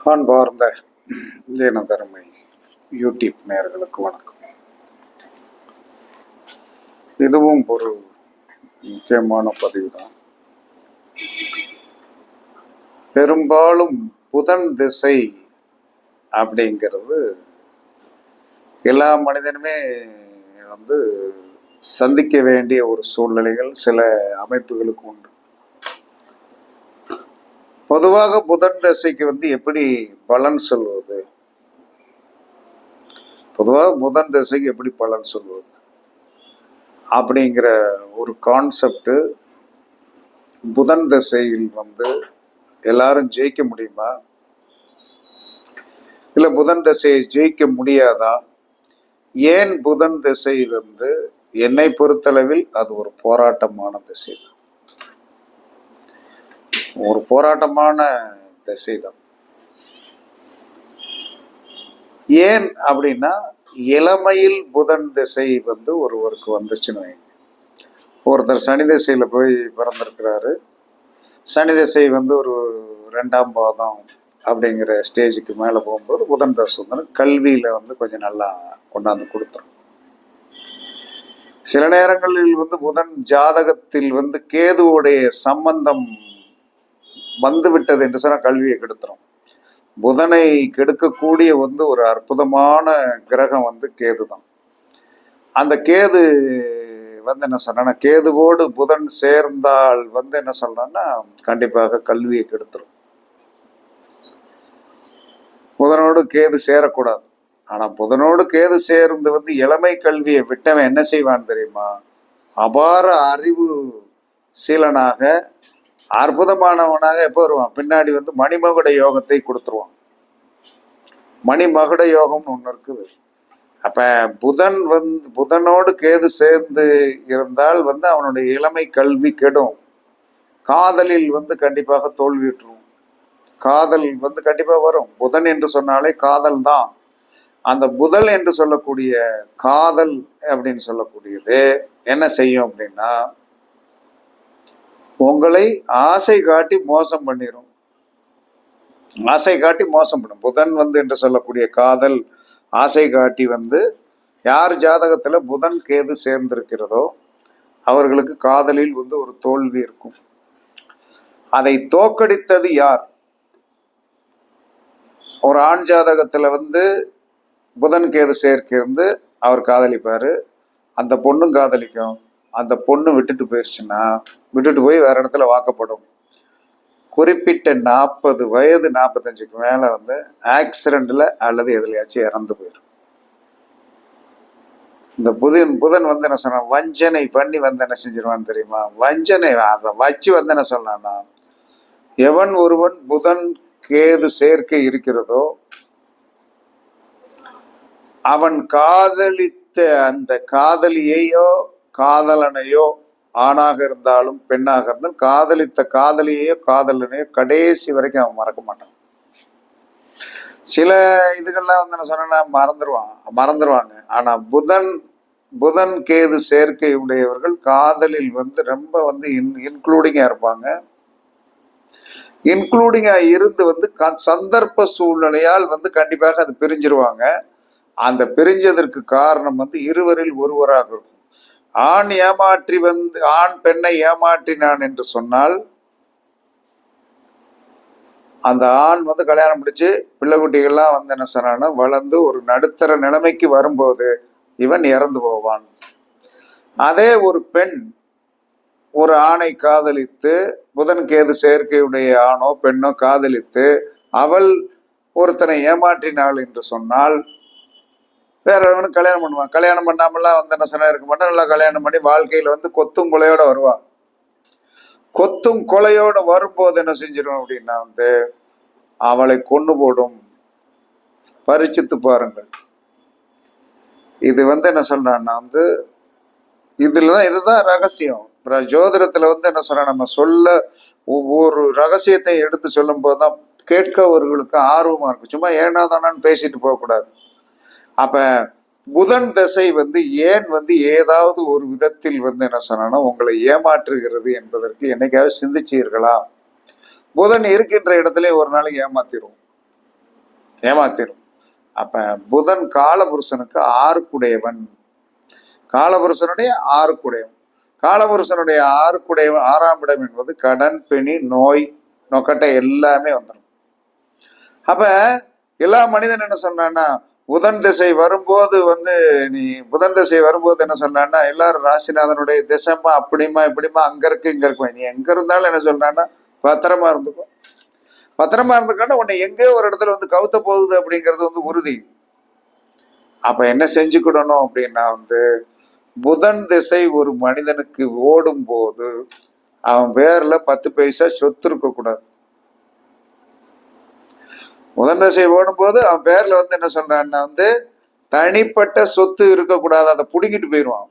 அன்பார்ந்த தினதருமை யூடியூப் நேயர்களுக்கு வணக்கம். இதுவும் ஒரு முக்கியமான பதிவு தான். பெரும்பாலும் புதன் திசை அப்படிங்கிறது எல்லா மனிதனுமே சந்திக்க வேண்டிய ஒரு சூழ்நிலைகள் சில அமைப்புகளுக்கு உண்டு. பொதுவாக புதன் தசைக்கு எப்படி பலன் சொல்வது, பொதுவாக புதன் தசைக்கு எப்படி பலன் சொல்வது அப்படிங்கிற ஒரு கான்செப்ட், புதன் தசையில் எல்லாரும் ஜெயிக்க முடியுமா, இல்ல புதன் தசையை ஜெயிக்க முடியாதா, ஏன் புதன் திசை என்னை பொறுத்தளவில் அது ஒரு போராட்டமான திசை, ஒரு போராட்டமான திசை தான். ஏன் அப்படின்னா, இளமையில் புதன் திசை ஒருவருக்கு வந்துச்சுன்னு, ஒருத்தர் சனி திசையில போய் பிறந்திருக்கிறாரு. சனி திசை ஒரு 2ஆம் பாதம் அப்படிங்கிற ஸ்டேஜுக்கு மேல போகும்போது புதன் தசை கல்வியில கொஞ்சம் நல்லா கொண்டாந்து கொடுத்துரும். சில நேரங்களில் புதன் ஜாதகத்தில் கேதுவோடைய சம்பந்தம் விட்டது என்று சொன்னா கல்வியை கெடுத்துரும். புதனை கெடுக்கக்கூடிய ஒரு அற்புதமான கிரகம் கேது தான். அந்த கேது என்ன சொல்றேன்னா, கேதுவோடு புதன் சேர்ந்தால் என்ன சொல்றேன்னா கண்டிப்பாக கல்வியை கெடுத்துரும். புதனோடு கேது சேரக்கூடாது. ஆனா புதனோடு கேது சேர்ந்து இளமை கல்வியை விட்டவன் என்ன செய்வான் தெரியுமா, அபார அறிவு சீலனாக அற்புதமானவனாக எப்ப வருவான், பின்னாடி மணிமகுட யோகத்தை கொடுத்துருவான். மணிமகுட யோகம்னு ஒண்ணு இருக்குது. அப்ப புதன் புதனோடு கேது சேர்ந்து இருந்தால் அவனுடைய இளமை கல்வி கெடும். காதலில் கண்டிப்பாக தோல்வியுற்றுரும். காதல் கண்டிப்பா வரும். புதன் என்று சொன்னாலே காதல் தான். அந்த புதன் என்று சொல்லக்கூடிய காதல் அப்படின்னு சொல்லக்கூடியது என்ன செய்யும் அப்படின்னா, உங்களை ஆசை காட்டி மோசம் பண்ணிடும். ஆசை காட்டி மோசம் பண்ணும். புதன் என்று சொல்லக்கூடிய காதல் ஆசை காட்டி யார் ஜாதகத்துல புதன் கேது சேர்ந்திருக்கிறதோ அவர்களுக்கு காதலில் ஒரு தோல்வி இருக்கும். அதை தோக்கடித்தது யார்? ஒரு ஆண் ஜாதகத்துல புதன் கேது சேர்க்கை அவர் காதலிப்பாரு, அந்த பொண்ணும் காதலிக்கும். அந்த பொண்ணு விட்டுட்டு போயிடுச்சுன்னா, விட்டுட்டு போய் வேற இடத்துல வாக்கப்படும். குறிப்பிட்ட 40 வயது 45க்கு மேல ஆக்சிடென்ட்ல அல்லது எதுலையாச்சும் இறந்து போயிடும். இந்த புதன் என்ன சொன்ன, வஞ்சனை பண்ணி என்ன செஞ்சிருவான்னு தெரியுமா? வஞ்சனை அதை வச்சு என்ன சொன்னான்னா, எவன் ஒருவன் புதன் கேது சேர்க்கை இருக்கிறதோ அவன் காதலித்த அந்த காதலியையோ காதலனையோ, ஆணாக இருந்தாலும் பெண்ணாக இருந்தாலும், காதலித்த காதலியையோ காதலனையோ கடைசி வரைக்கும் அவன் மறக்க மாட்டான். சில இதுகள்லாம் என்ன சொன்னா மறந்துருவாங்க. ஆனா புதன் கேது சேர்க்கை உடையவர்கள் காதலில் ரொம்ப இன்க்ளூடிங்கா இருப்பாங்க. இன்க்ளூடிங்கா இருந்து சந்தர்ப்ப சூழ்நிலையால் கண்டிப்பாக அது பிரிஞ்சிருவாங்க. அந்த பிரிஞ்சதற்கு காரணம் இருவரில் ஒருவராக இருக்கும். ஆண் ஏமாற்றி ஆண் பெண்ணை ஏமாற்றினான் என்று சொன்னால், அந்த ஆண் கல்யாணம் முடிச்சு பிள்ளை குட்டிகள்லாம் என்ன சொன்னா வளர்ந்து ஒரு நடுத்தர நிலைமைக்கு வரும்போது இவன் இறந்து போவான். அதே ஒரு பெண் ஒரு ஆணை காதலித்து, புதன் கேது சேர்க்கையுடைய ஆணோ பெண்ணோ காதலித்து அவள் ஒருத்தனை ஏமாற்றினாள் என்று சொன்னால் வேற எவனும் கல்யாணம் பண்ணுவான். கல்யாணம் பண்ணாமலாம் என்ன சொன்னா இருக்க மாட்டான். நல்லா கல்யாணம் பண்ணி வாழ்க்கையில கொத்தும் கொலையோட வருவான். கொத்தும் கொலையோட வரும்போது என்ன செஞ்சிடும் அப்படின்னா அவளை கொண்டு போடும். பரிச்சித்து பாருங்கள். இது என்ன சொல்றான்னா இதுதான் ரகசியம். ஜோதிடத்துல என்ன சொல்ற, நம்ம சொல்ல ஒவ்வொரு ரகசியத்தை எடுத்து சொல்லும் போதுதான் கேட்கவர்களுக்கு ஆர்வமா இருக்கும். சும்மா ஏனாதானான்னு பேசிட்டு போகக்கூடாது. அப்ப புதன் தசை ஏன் ஏதாவது ஒரு விதத்தில் என்ன சொன்னா உங்களை ஏமாற்றுகிறது என்பதற்கு என்னைக்காவது சிந்திச்சீர்களா? புதன் இருக்கின்ற இடத்துல ஒரு நாளைக்கு ஏமாத்திரும். ஏமாத்திரும். அப்ப புதன் காலபுருஷனுக்கு ஆறுக்குடையவன். காலபுருஷனுடைய ஆறுக்குடையவன். காலபுருஷனுடைய ஆறுக்குடையவன் 6ஆம் இடம் என்பது கடன், பிணி, நோய், நொக்கட்டை எல்லாமே வந்துடும். அப்ப எல்லா மனிதன் என்ன சொன்னான்னா, புதன் திசை வரும்போது புதன் திசை வரும்போது என்ன சொன்னான்னா, எல்லாரும் ராசிநாதனுடைய திசைமா அப்படிமா இப்படிமா அங்க இருக்கு இங்க இருக்கும், நீ எங்க இருந்தாலும் என்ன சொல்றான்னா பத்திரமா இருந்துக்கும். பத்திரமா இருந்துக்கான உன்னை எங்கேயோ ஒரு இடத்துல கவுத்த போகுது அப்படிங்கிறது உறுதி. அப்ப என்ன செஞ்சுக்கிடணும் அப்படின்னா புதன் திசை ஒரு மனிதனுக்கு ஓடும் போது அவன் பேர்ல 10 பைசா சொத்து இருக்க கூடாது. புதன் திசை ஓடும் போது அவன் பேர்ல என்ன சொல்றான்னா தனிப்பட்ட சொத்து இருக்கக்கூடாது, அதை புடுங்கிட்டு போயிடுவான்.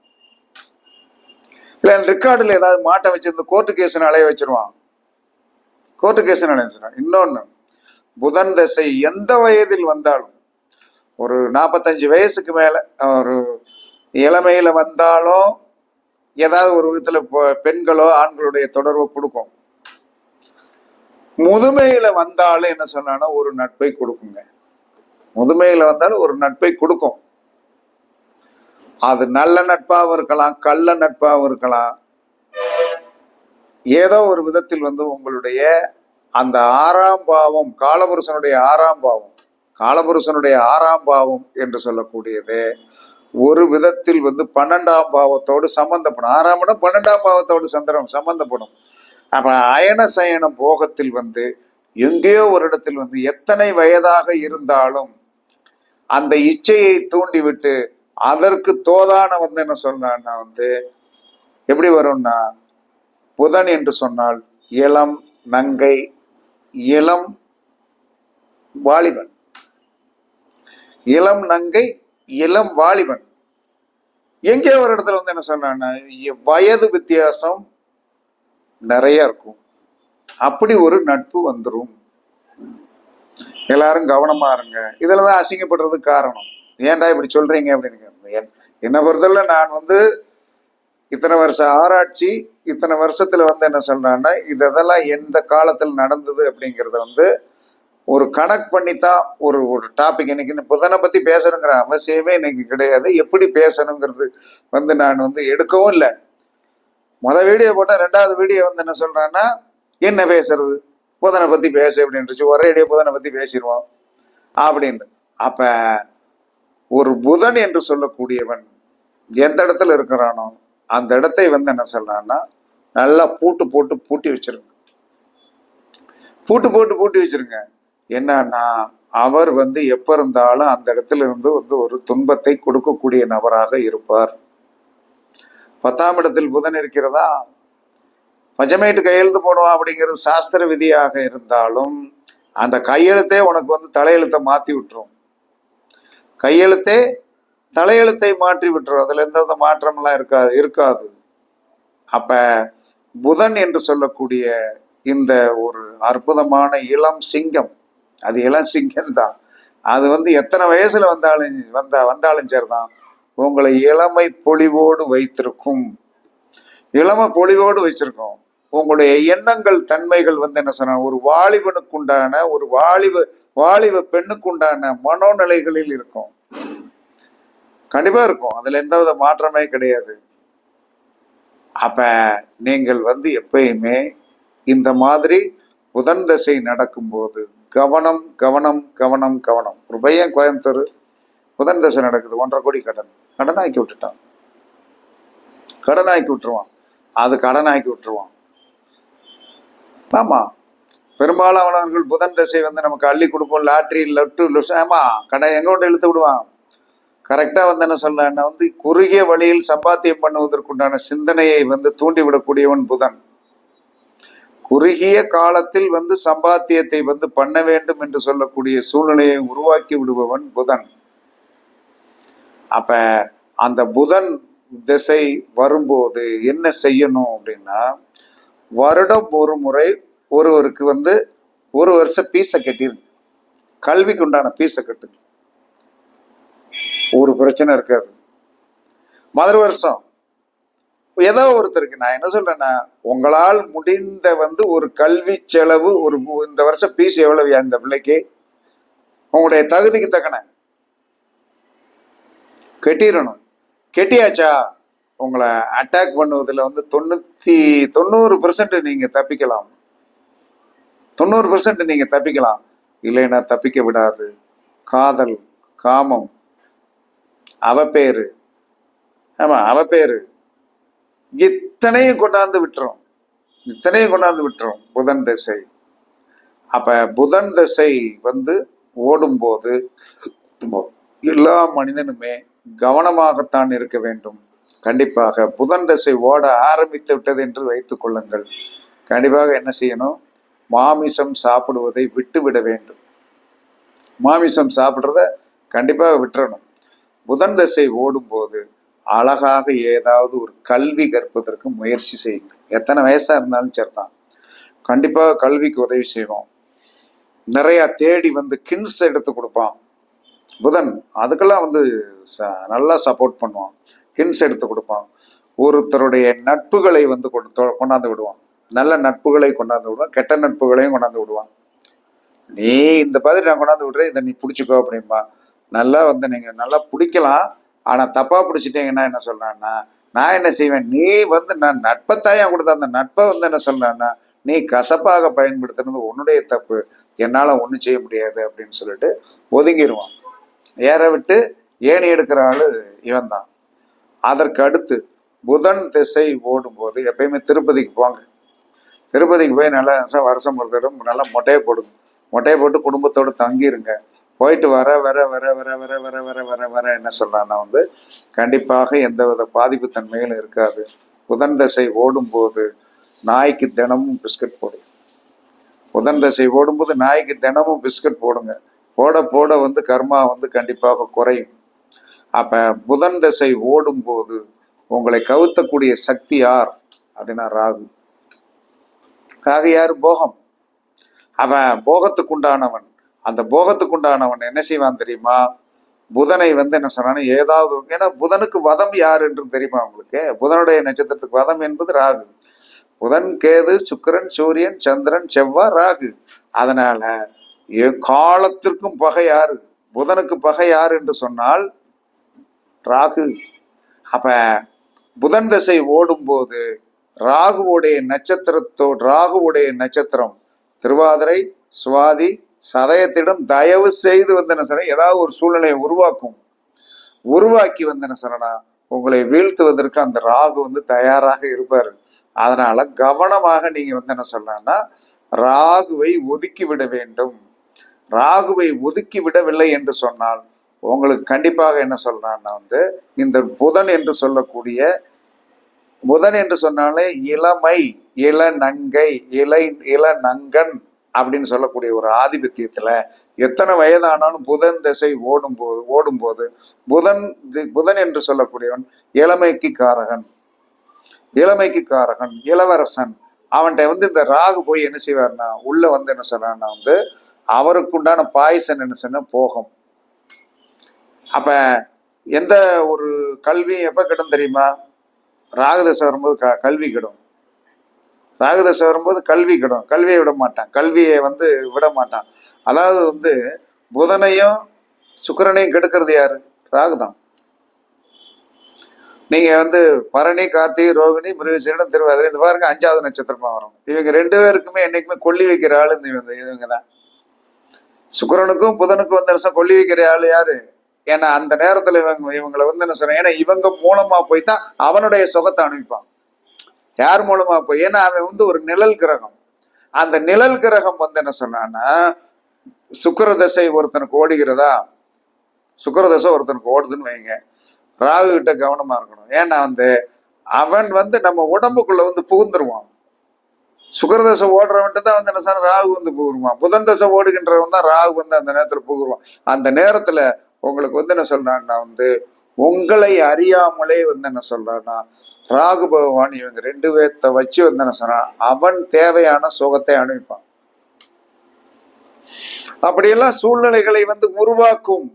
இல்ல ரெக்கார்டுல ஏதாவது மாட்ட வச்சிருந்து கோர்ட்டு கேஸ் அலைய வச்சிருவான். கோர்ட்டு கேஸ் அலைய வச்சிருவான். இன்னொன்னு, புதன் திசை எந்த வயதில் வந்தாலும், ஒரு 45 வயசுக்கு மேல ஒரு இளமையில வந்தாலும் ஏதாவது ஒரு விதத்துல பெண்களோ ஆண்களுடைய தொடர்பு கொடுக்கும். முதுமையில வந்தாலும் என்ன சொன்னா ஒரு நட்பை கொடுக்குங்க. முதுமையில வந்தாலும் ஒரு நட்பை கொடுக்கும். அது நல்ல நட்பாகவும் இருக்கலாம், கள்ள நட்பாகவும் இருக்கலாம். ஏதோ ஒரு விதத்தில் உங்களுடைய அந்த 6ஆம் பாவம், காலபுருஷனுடைய 6ஆம் பாவம், காலபுருஷனுடைய 6ஆம் பாவம் என்று சொல்லக்கூடியது ஒரு விதத்தில் 12ஆம் பாவத்தோடு சம்பந்தப்படும். 6ஆம் இடம் 12ஆம் பாவத்தோடு சம்பந்தப்படும். அப்ப அயன சயன போகத்தில் எங்கேயோ ஒரு இடத்தில் எத்தனை வயதாக இருந்தாலும் அந்த இச்சையை தூண்டிவிட்டு அதற்கு தோதான என்ன சொன்னா எப்படி வரும்னா, புதன் என்று சொன்னால் இளம் நங்கை, இளம் வாலிபன், இளம் நங்கை, இளம் வாலிபன். எங்கே ஒரு இடத்துல என்ன சொன்னா வயது வித்தியாசம் நிறைய இருக்கும். அப்படி ஒரு நட்பு வந்துடும். எல்லாரும் கவனமா இருங்க. இதுலதான் அசிங்கப்படுறதுக்கு காரணம். ஏன்டா இப்படி சொல்றீங்க அப்படின்னு. என்ன பொறுத்தவரை நான் இத்தனை வருஷம் ஆராய்ச்சி, இத்தனை வருஷத்துல என்ன சொல்றான்னா, இதெல்லாம் எந்த காலத்துல நடந்தது அப்படிங்கறத ஒரு கணக்கு பண்ணித்தான் ஒரு டாபிக். இன்னைக்கு புதனை பத்தி பேசணுங்கிற அவசியமே இன்னைக்கு கிடையாது. எப்படி பேசணுங்கிறது நான் எடுக்கவும் இல்லை. வீடியோ போட்டா 2வது வீடியோ என்ன சொல்றான்னா, என்ன பேசுறது, புதனை பத்தி பேச அப்படின்ட்டு ஒரே இடையே புதனை பத்தி பேசிடுவோம் அப்படின்னு. அப்ப ஒரு புதன் என்று சொல்லக்கூடியவன் எந்த இடத்துல இருக்கிறானோ அந்த இடத்தை என்ன சொல்றான்னா, நல்லா பூட்டு போட்டு பூட்டி வச்சிருங்க. பூட்டு போட்டு பூட்டி வச்சிருங்க. என்னன்னா, அவர் எப்ப இருந்தாலும் அந்த இடத்துல இருந்து ஒரு துன்பத்தை கொடுக்கக்கூடிய நபராக இருப்பார். 10ஆம் இடத்தில் புதன் இருக்கிறதா, பஞ்சமேட்டு கையெழுத்து போடுவான் அப்படிங்கிறது சாஸ்திர விதியாக இருந்தாலும் அந்த கையெழுத்தே உனக்கு தலையெழுத்தை மாத்தி விட்டுரும். கையெழுத்தே தலையெழுத்தை மாற்றி விட்டுரும். அதுல எந்த மாற்றம் எல்லாம் இருக்காது. அப்ப புதன் என்று சொல்லக்கூடிய இந்த ஒரு அற்புதமான இளம் சிங்கம், அது இளம் சிங்கம் தான். அது எத்தனை வயசுல வந்தாலும் சரிதான், உங்களை இளமை பொலிவோடு வைத்திருக்கும். இளமை பொலிவோடு வச்சிருக்கோம். உங்களுடைய எண்ணங்கள் தன்மைகள் என்ன சொன்ன, ஒரு வாலிபனுக்குண்டான ஒரு வாலிப பெண்ணுக்குண்டான மனோநிலைகளில் இருக்கும். கண்டிப்பா இருக்கும். அதுல எந்தவித மாற்றமே கிடையாது. அப்ப நீங்கள் எப்பயுமே இந்த மாதிரி புதன் தசை நடக்கும் போது கவனம் கவனம் கவனம் கவனம். ஒரு பையன் கோயம்புத்தூர், புதன் தசை நடக்குது, 1.5 கோடி கடனாக்கி விட்டுட்டான். கடனாக்கி விட்டுருவான். அது கடனாக்கி விட்டுருவான். ஆமா, பெரும்பாலானவர்கள் புதன் தசை நமக்கு அள்ளி கொடுப்போம், லாட்ரி லட்டு ஆமா கடை எங்க கொண்டு இழுத்து விடுவான். கரெக்டா என்ன சொல்ல, குறுகிய வழியில் சம்பாத்தியம் பண்ணுவதற்குண்டான சிந்தனையை தூண்டி விடக்கூடியவன் புதன். குறுகிய காலத்தில் சம்பாத்தியத்தை பண்ண வேண்டும் என்று சொல்லக்கூடிய சூழ்நிலையை உருவாக்கி விடுபவன் புதன். அப்ப அந்த புதன் திசை வரும்போது என்ன செய்யணும் அப்படின்னா, வருடம் ஒரு முறை ஒருவருக்கு 1 வருஷம் பீஸை கட்டிருக்கு. கல்விக்கு உண்டான பீஸை கட்டு, ஒரு பிரச்சனை இருக்காது. மறு வருஷம் ஏதோ ஒருத்தருக்கு நான் என்ன சொல்றேன்னா, உங்களால் முடிந்த ஒரு கல்வி செலவு, இந்த வருஷம் பீஸ் எவ்வளவு அந்த பிள்ளைக்கு உங்களுடைய தகுதிக்கு தக்கன கெட்டிடணும். கெட்டியாச்சா உங்களை அட்டாக் பண்ணுவதில் வந்து 90% நீங்க தப்பிக்கலாம். 90% நீங்க தப்பிக்கலாம். இல்லைன்னா தப்பிக்க விடாது. காதல், காமம், அவப்பேரு, ஆமா அவப்பேரு, இத்தனையும் கொண்டாந்து விட்டுரும். இத்தனையும் கொண்டாந்து விட்டுரும் புதன் திசை. அப்ப புதன் திசை வந்து ஓடும்போது எல்லா மனிதனுமே கவனமாகத்தான் இருக்க வேண்டும். கண்டிப்பாக புதன் திசை ஓட ஆரம்பித்து விட்டது என்று வைத்துக் கொள்ளுங்கள். கண்டிப்பாக என்ன செய்யணும்? மாமிசம் சாப்பிடுவதை விட்டு விட வேண்டும். மாமிசம் சாப்பிடுறத கண்டிப்பாக விட்டுறணும். புதன் திசை ஓடும்போது அழகாக ஏதாவது ஒரு கல்வி கற்பதற்கு முயற்சி செய்யுங்க. எத்தனை வயசா இருந்தாலும் சரிதான், கண்டிப்பாக கல்விக்கு உதவி செய்வோம். நிறைய தேடி வந்து கின்ஸ் எடுத்து கொடுப்பான் புதன், அதுக்கெல்லாம் வந்து நல்லா சப்போர்ட் பண்ணுவான். கின்ஸ் எடுத்து கொடுப்பான். ஒருத்தருடைய நட்புகளை வந்து கொண்டாந்து விடுவான். நல்ல நட்புகளை கொண்டாந்து விடுவான், கெட்ட நட்புகளையும் கொண்டாந்து விடுவான். நீ இந்த மாதிரி நான் கொண்டாந்து விடுறேன், இதை நீ பிடிச்சிக்கோ அப்படின்பா. நல்லா வந்து நீங்க நல்லா பிடிக்கலாம், ஆனா தப்பா பிடிச்சிட்டீங்கன்னா என்ன சொல்றான்னா, நான் என்ன செய்வேன், நீ வந்து நான் நட்பத்தாயம் கொடுத்த அந்த நட்பை வந்து என்ன சொல்றான்னா, நீ கசப்பாக பயன்படுத்துறது உன்னுடைய தப்பு, என்னால ஒன்றும் செய்ய முடியாது அப்படின்னு சொல்லிட்டு ஒதுங்கிடுவான். ஏற விட்டு ஏணி எடுக்கிற ஆளு இவன் தான். அதற்கு அடுத்து புதன் திசை ஓடும்போது எப்பயுமே திருப்பதிக்கு போங்க. திருப்பதிக்கு போய் நல்லா வருஷம் ஒரு தடவை நல்லா மொட்டையை போடுங்க. மொட்டையை போட்டு குடும்பத்தோடு தங்கிருங்க. போயிட்டு வர வர வர வர வர வர வர வர வர என்ன சொல்றான்னா வந்து கண்டிப்பாக எந்தவித பாதிப்பு தன்மைகளும் இருக்காது. புதன் திசை ஓடும்போது நாய்க்கு தினமும் பிஸ்கட் போடுங்க. புதன் திசை ஓடும்போது நாய்க்கு தினமும் பிஸ்கட் போடுங்க. போட போட வந்து கர்மா வந்து கண்டிப்பாக குறையும். அப்ப புதன் திசை ஓடும்போது உங்களை கவுத்தக்கூடிய சக்தி யார் அப்படின்னா ராகு. ராகு யாரு? போகம். அவன் போகத்துக்கு உண்டானவன். அந்த போகத்துக்கு உண்டானவன் என்ன செய்வான் தெரியுமா? புதனை வந்து என்ன சொன்னான்னு ஏதாவது, ஏன்னா புதனுக்கு வதம் யார் என்று தெரியுமா உங்களுக்கு? புதனுடைய நட்சத்திரத்துக்கு வதம் என்பது ராகு. புதன், கேது, சுக்கிரன், சூரியன், சந்திரன், செவ்வாய், ராகு. அதனால காலத்திற்கும் பகை யாரு? புதனுக்கு பகை யார் என்று சொன்னால் ராகு. அப்ப புதன் திசை ஓடும்போது ராகுவுடைய நட்சத்திரம் திருவாதிரை, சுவாதி, சதயத்திடம் தயவு செய்து வந்து என்ன சொன்ன ஏதாவது ஒரு சூழ்நிலையை உருவாக்கி வந்து என்ன சொன்னா உங்களை வீழ்த்துவதற்கு அந்த ராகு வந்து தயாராக இருப்பாரு. அதனால கவனமாக நீங்க வந்து என்ன சொல்லணும்னா ராகுவை ஒதுக்கி விட வேண்டும். ராகுவை ஒதுக்கி விடவில்லை என்று சொன்னால் உங்களுக்கு கண்டிப்பாக என்ன சொல்றான்னா வந்து இந்த புதன் என்று சொல்லக்கூடிய புதன் என்று சொன்னாலே இளமை, இளநங்கை, இளநங்கன் அப்படின்னு சொல்லக்கூடிய ஒரு ஆதிபத்தியத்துல எத்தனை வயதானாலும் புதன் திசை ஓடும்போது புதன் என்று சொல்லக்கூடியவன் இளமைக்கு காரகன், இளவரசன். அவன்கிட்ட வந்து இந்த ராகு போய் என்ன செய்வார்னா உள்ள வந்து என்ன சொன்னான்னா வந்து அவருக்கு உண்டான பாய்சன் என்ன சொன்ன போகும். அப்ப எந்த ஒரு கல்வி எப்ப கிடும் தெரியுமா? ராகுதசை வரும்போது கல்வி கிடும். ராகுதசை வரும்போது கல்வி கிடும். கல்வியை விட மாட்டான், கல்வியை வந்து விட மாட்டான். அதாவது வந்து புதனையும் சுக்கிரனையும் கெடுக்கிறது யாரு? ராகுதான். நீங்க வந்து பரணி, கார்த்திகை, ரோகிணி, மிருகசீரிடம், திருவாதிரை இந்த பாருங்க 5வது நட்சத்திரமா வரும். இவங்க 2 பேருக்குமே என்னைக்குமே கொல்லி வைக்கிற ஆளு இவங்க தான். சுக்கிரனுக்கும் புதனுக்கும் வந்து என்ன கொல்லி வைக்கிற ஆளு யாரு? ஏன்னா அந்த நேரத்துல இவங்களை வந்து என்ன சொல்றேன், ஏன்னா இவங்க மூலமா போய்தான் அவனுடைய சுகத்தை அனுப்பிப்பான். யார் மூலமா போய்? ஏன்னா அவன் வந்து ஒரு நிழல் கிரகம். அந்த நிழல் கிரகம் வந்து என்ன சொன்னான்னா சுக்கிர தசை ஒருத்தனுக்கு ஓடுகிறதா, சுக்கிர தசை ஒருத்தனுக்கு ஓடுதுன்னு வைங்க, ராகு கிட்ட கவனமா இருக்கணும். ஏன்னா வந்து அவன் வந்து நம்ம உடம்புக்குள்ள வந்து புகுந்துருவான். சுக்கிரதசை ஓடுறவன்ட்டு தான் வந்து என்ன சொன்ன ராகு வந்து புகுருவான். புதன் தசை ஓடுகின்றவன் தான் ராகு வந்து அந்த நேரத்துல புகுருவான். அந்த நேரத்துல உங்களுக்கு வந்து என்ன சொல்றான்னா வந்து உங்களை அறியாமலே வந்து என்ன சொல்றான்னா ராகு பகவான் இவங்க 2 பேர்த்த வச்சு வந்து என்ன சொன்னா அவன் தேவையான சுகத்தை அனுப்பிப்பான். அப்படியெல்லாம் சூழ்நிலைகளை வந்து உருவாக்கும்.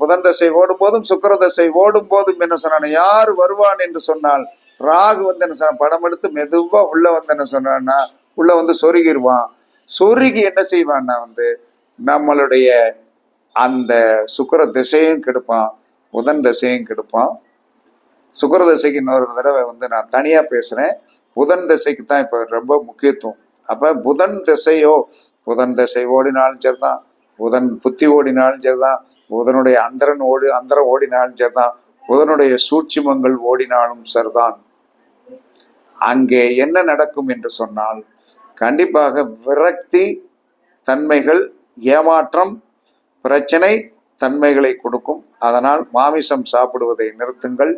புதன் தசை ஓடும் போதும் சுக்கிர தசை ஓடும் போதும் என்ன சொன்ன யாரு வருவான் என்று சொன்னால் ராகு வந்து என்ன சொன்ன படம் எடுத்து மெதுவா உள்ள வந்து என்ன சொன்னா உள்ள வந்து சொருகிடுவான். சூரியக்கு என்ன செய்வான்னா வந்து நம்மளுடைய அந்த சுக்கிர திசையும் கெடுப்பான், புதன் திசையும் கெடுப்பான். சுக்கிர திசைக்கு இன்னொரு தடவை வந்து நான் தனியா பேசுறேன். புதன் திசைக்கு தான் இப்ப ரொம்ப முக்கியத்துவம். அப்ப புதன் திசையோ, புதன் திசை ஓடினாலும் சரிதான், புதன் புத்தி ஓடினாலும் சரிதான், புதனுடைய அந்தரம் ஓடினாலும் சரிதான், புதனுடைய சூட்சுமங்கள் ஓடினாலும் சரிதான். அங்கே என்ன நடக்கும் என்று சொன்னால் கண்டிப்பாக விரக்தி தன்மைகள், ஏமாற்றம், பிரச்சனை தன்மைகளை கொடுக்கும். அதனால் மாமிசம் சாப்பிடுவதை நிறுத்துங்கள்.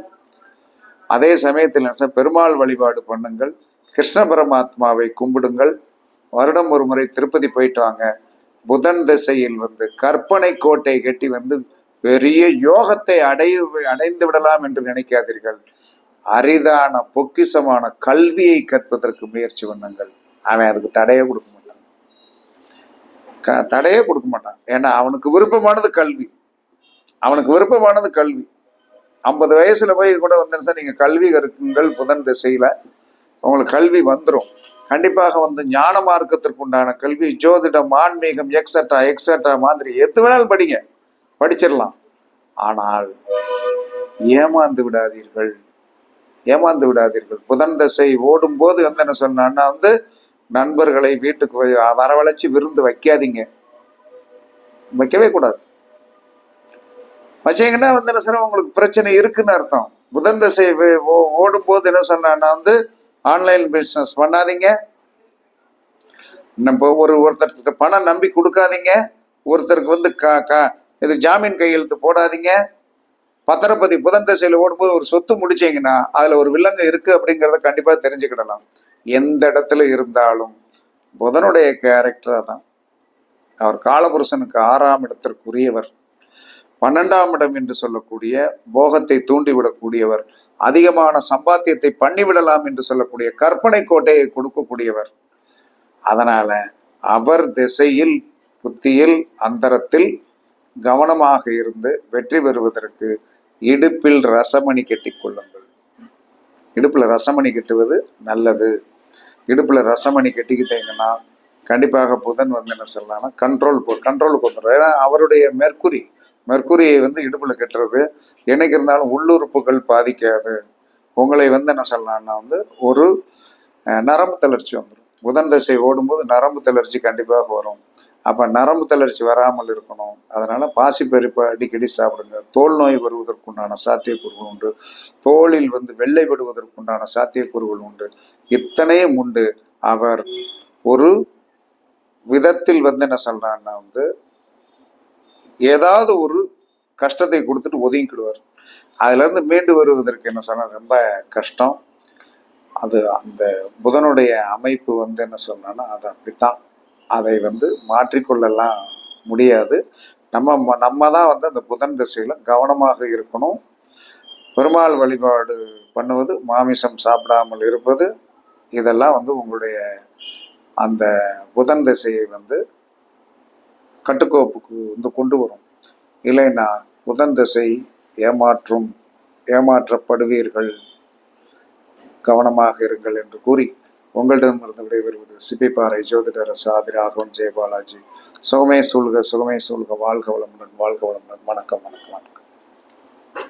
அதே சமயத்தில் பெருமாள் வழிபாடு பண்ணுங்கள், கிருஷ்ண பரமாத்மாவை கும்பிடுங்கள். வருடம் ஒரு முறை திருப்பதி போயிட்டு வாங்க. புதன் திசையில் வந்து கற்பனை கோட்டை கட்டி வந்து பெரிய யோகத்தை அடைந்து விடலாம் என்று நினைக்காதீர்கள். அரிதான பொக்கிசமான கல்வியை கற்பதற்கு முயற்சி பண்ணுங்கள். அவன் அதுக்கு தடையே கொடுக்க மாட்டான். ஏன்னா அவனுக்கு விருப்பமானது கல்வி. 50 வயசுல போய் கூட வந்துருச்சா நீங்க கல்வி கற்குங்கள். புதன் திசையில உங்களுக்கு கல்வி வந்துடும். கண்டிப்பாக வந்து ஞான மார்க்கத்திற்கு உண்டான கல்வி, ஜோதிடம், ஆன்மீகம், எக்ஸட்ரா மாதிரி எது வேணாலும் படிச்சிடலாம். ஆனால் ஏமாந்து விடாதீர்கள். புதன் திசை ஓடும் போது வந்து என்ன சொன்னா வந்து நண்பர்களை வீட்டுக்கு வரவழைச்சு விருந்து வைக்கவே கூடாது. வச்சீங்கன்னா வந்து என்ன சொன்னா உங்களுக்கு பிரச்சனை இருக்குன்னு அர்த்தம். புதன் திசை ஓடும் போது என்ன சொன்னா வந்து ஆன்லைன் பிசினஸ் பண்ணாதீங்க. நம்ம ஒருத்தருக்கு பணம் நம்பி கொடுக்காதீங்க. ஒருத்தருக்கு வந்து இது ஜாமீன் கையெழுத்து போடாதீங்க. பத்திரப்பதி புதன் திசையில ஓடும்போது ஒரு சொத்து முடிச்சீங்கன்னா அதுல ஒரு வில்லங்க இருக்கு அப்படிங்கிறத கண்டிப்பா தெரிஞ்சுக்கிடலாம். எந்த இடத்துல இருந்தாலும் புதனுடைய கேரக்டரா தான். அவர் காலபுருஷனுக்கு 6ஆம் இடத்திற்குரியவர், 12ஆம் இடம் என்று சொல்லக்கூடிய போகத்தை தூண்டிவிடக்கூடியவர், அதிகமான சம்பாத்தியத்தை பண்ணிவிடலாம் என்று சொல்லக்கூடிய கற்பனை கோட்டையை கொடுக்கக்கூடியவர். அதனால அவர் திசையில், புத்தியில், அந்தரத்தில் கவனமாக இருந்து வெற்றி பெறுவதற்கு இடுப்பில் ரசமணி கட்டிக் கொள்ளுங்கள். இடுப்புல ரசமணி கட்டுவது நல்லது. இடுப்புல ரசமணி கட்டிக்கிட்டீங்கன்னா கண்டிப்பாக புதன் வந்து என்ன சொல்லலாம்னா கண்ட்ரோலுக்கு வந்துடும். ஏன்னா அவருடைய மெர்க்குரியை வந்து இடுப்புல கட்டுறது என்னைக்கு இருந்தாலும் உள்ளுறுப்புகள் பாதிக்காது. உங்களை வந்து என்ன சொல்லலாம்னா வந்து ஒரு நரம்பு தளர்ச்சி வந்துடும். புதன் திசை ஓடும்போது நரம்பு தளர்ச்சி கண்டிப்பாக வரும். அப்ப நரம்பு தளர்ச்சி வராமல் இருக்கணும். அதனால பாசிப்பருப்பு அடிக்கடி சாப்பிடுங்க. தோல் நோய் வருவதற்குண்டான சாத்தியக்கூறுகள் உண்டு. தோலில் வந்து வெள்ளை விடுவதற்குண்டான சாத்தியக்கூறுகள் உண்டு. இத்தனையும் உண்டு. அவர் ஒரு விதத்தில் வந்து என்ன சொல்றான்னா வந்து ஏதாவது ஒரு கஷ்டத்தை கொடுத்துட்டு ஒதுங்கிடுவார். அதுல இருந்து மீண்டு வருவதற்கு என்ன சொன்னா ரொம்ப கஷ்டம். அது அந்த புதனுடைய அமைப்பு வந்து என்ன சொன்னா அது அப்படித்தான். அதை வந்து மாற்றிக்கொள்ளலாம் முடியாது. நம்ம தான் வந்து அந்த புதன் திசையில கவனமாக இருக்கணும். பெருமாள் வழிபாடு பண்ணுவது, மாமிசம் சாப்பிடாமல் இருப்பது, இதெல்லாம் வந்து உங்களுடைய அந்த புதன் திசையை வந்து கட்டுக்கோப்புக்கு வந்து கொண்டு வரும். இல்லைன்னா புதன் திசை ஏமாற்றப்படுவீர்கள். கவனமாக இருங்கள் என்று கூறி உங்களிடமிருந்து விடைபெறுவது சிப்பிப்பாறை ஜோதிடர் சாதி ராகவன் ஜெயபாலாஜி. சுகமே சூழ்க, வாழ்க வளமுடன். வணக்கம்.